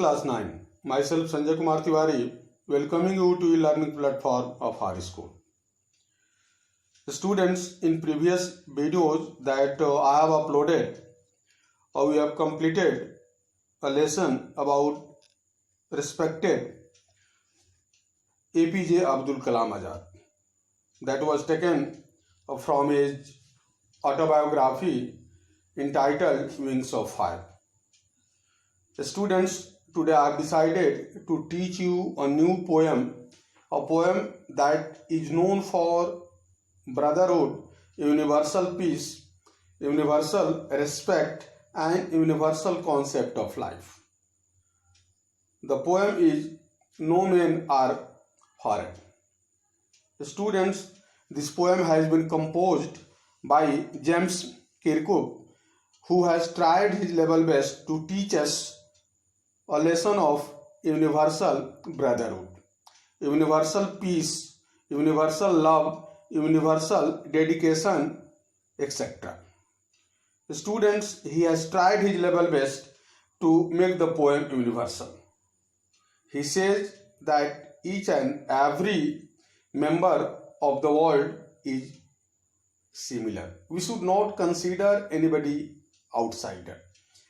class 9. Myself Sanjay Kumar Tiwari, welcoming you to e-learning platform of our school. Students, in previous videos that I have uploaded, we have completed a lesson about respected APJ Abdul Kalam Azad. That was taken from his autobiography entitled Wings of Fire. Students, today I have decided to teach you a new poem, a poem that is known for brotherhood, universal peace, universal respect, and universal concept of life. The poem is No Men Are Foreign. Students, this poem has been composed by James Kirkup, who has tried his level best to teach us a lesson of universal brotherhood, universal peace, universal love, universal dedication, etc. Students, he has tried his level best to make the poem universal. He says that each and every member of the world is similar. We should not consider anybody outsider.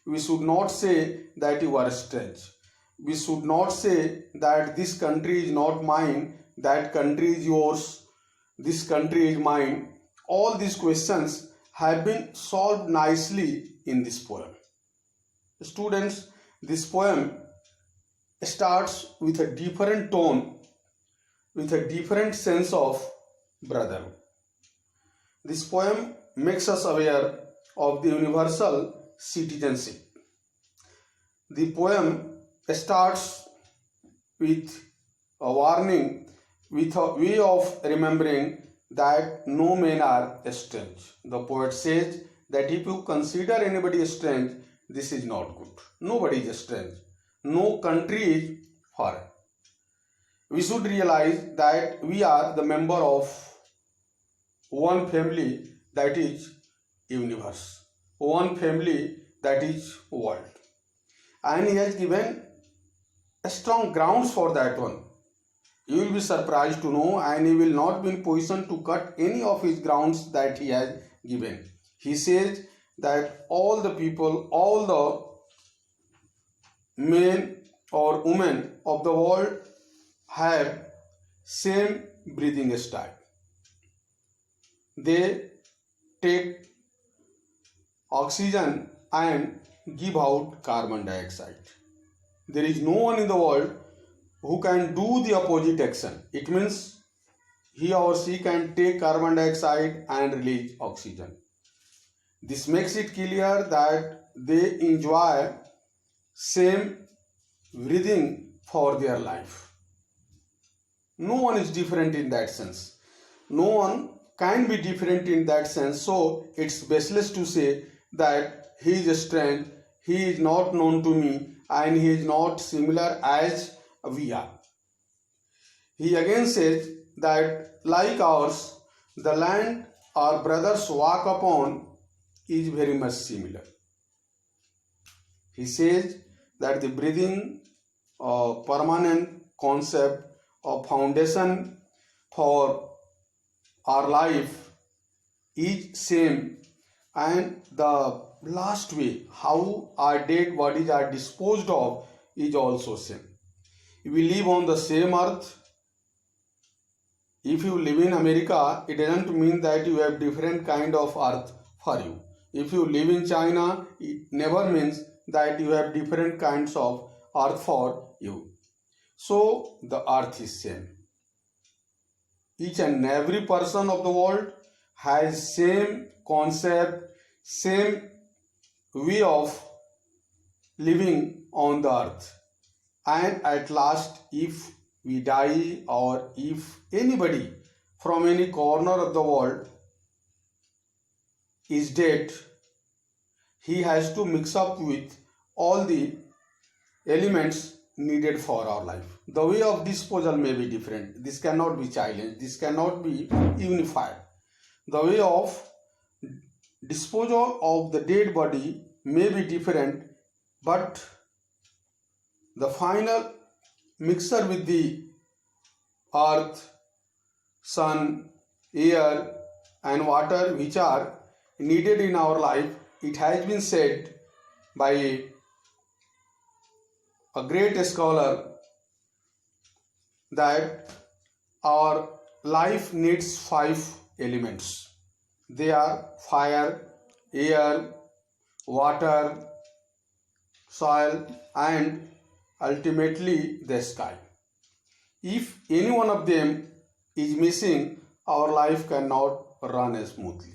We should not say that you are strange. We should not say that this country is not mine, that country is yours, this country is mine. All these questions have been solved nicely in this poem. Students, this poem starts with a different tone, with a different sense of brotherhood. This poem makes us aware of the universal citizenship. The poem starts with a warning, with a way of remembering that no men are strange. The poet says that if you consider anybody strange, this is not good. Nobody is strange. No country is foreign. We should realize that we are the member of one family, that is universe, one family, that is world. And he has given strong grounds for that one. You will be surprised to know, and he will not be in position to cut any of his grounds that he has given. He says that all the people, all the men or women of the world have same breathing style. They take oxygen and give out carbon dioxide. There is no one in the world who can do the opposite action. It means he or she can take carbon dioxide and release oxygen. This makes it clear that they enjoy same breathing for their life. No one is different in that sense. No one can be different in that sense. So it's baseless to say that he is strange, he is not known to me, and he is not similar as we are. He again says that like ours, the land our brothers walk upon is very much similar. He says that the breathing, permanent concept of foundation for our life is same, and the last way how our dead bodies are disposed of is also same. We live on the same earth. If you live in America, it doesn't mean that you have different kind of earth for you. If you live in China, it never means that you have different kinds of earth for you. So the earth is same. Each and every person of the world has same concept, same way of living on the earth. And at last, if we die, or if anybody from any corner of the world is dead, he has to mix up with all the elements needed for our life. The way of disposal may be different. This cannot be challenged. This cannot be unified. The way of disposal of the dead body may be different, but the final mixture with the earth, sun, air and water which are needed in our life. It has been said by a great scholar that our life needs 5 elements. They are fire, air, water, soil and ultimately the sky. If any one of them is missing, our life cannot run smoothly.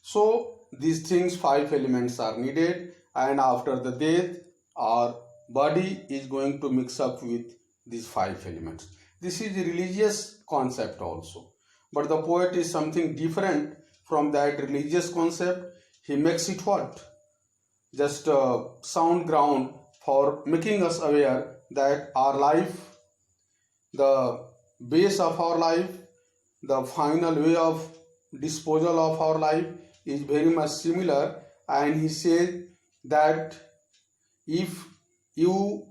So these things, 5 elements are needed, and after the death our body is going to mix up with these 5 elements. This is a religious concept also, but the poet is something different from that religious concept. He makes it what? Just a sound ground for making us aware that our life, the base of our life, the final way of disposal of our life is very much similar. And he says that if you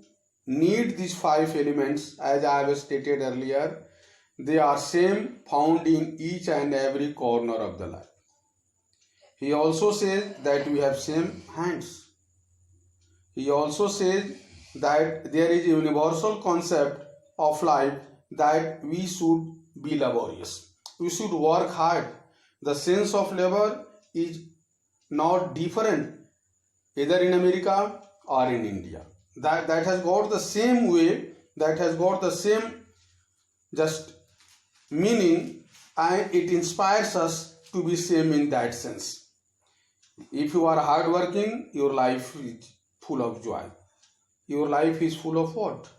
need these 5 elements, as I have stated earlier, they are same, found in each and every corner of the life. He also says that we have same hands. He also says that there is a universal concept of life, that we should be laborious. We should work hard. The sense of labor is not different either in America or in India. That has got the same way, that has got the same just meaning, and it inspires us to be same in that sense. If you are hardworking, your life is full of joy. Your life is full of what?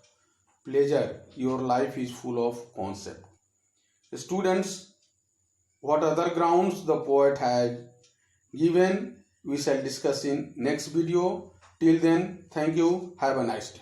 Pleasure. Your life is full of concept. Students, what other grounds the poet has given, we shall discuss in next video. Till then, thank you. Have a nice day.